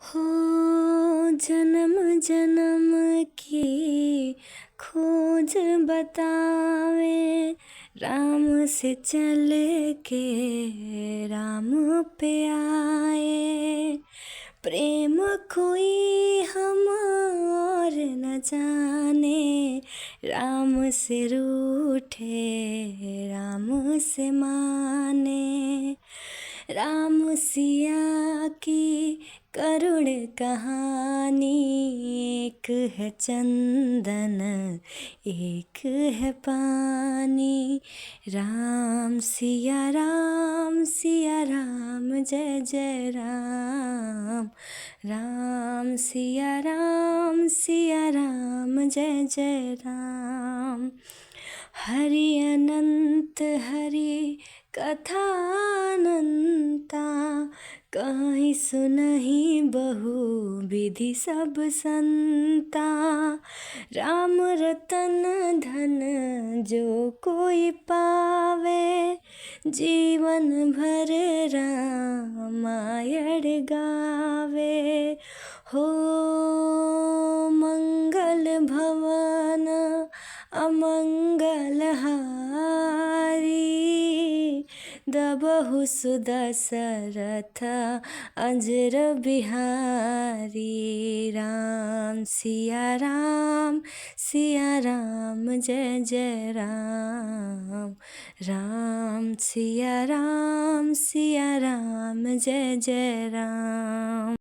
हो जन्म जन्म की खोज बतावे, राम से चल के राम पे आए। प्रेम कोई हम और न जाने, राम से रूठे राम से माने। राम सिया की करुण कहानी, एक है चंदन एक है पानी। राम सिया राम जय जय राम। राम सिया राम जय जय राम। हरि अनंत हरि कथा अनंता, कहीं सुनहि बहु विधि सब संता। राम रतन धन जो कोई पावे, जीवन भर रामायण गावे। हो मंगल भवन अमंगल हारी, दबहु सुदशरथ अजर बिहारी। राम सिया राम जय जय राम। राम सिया राम जय जय राम।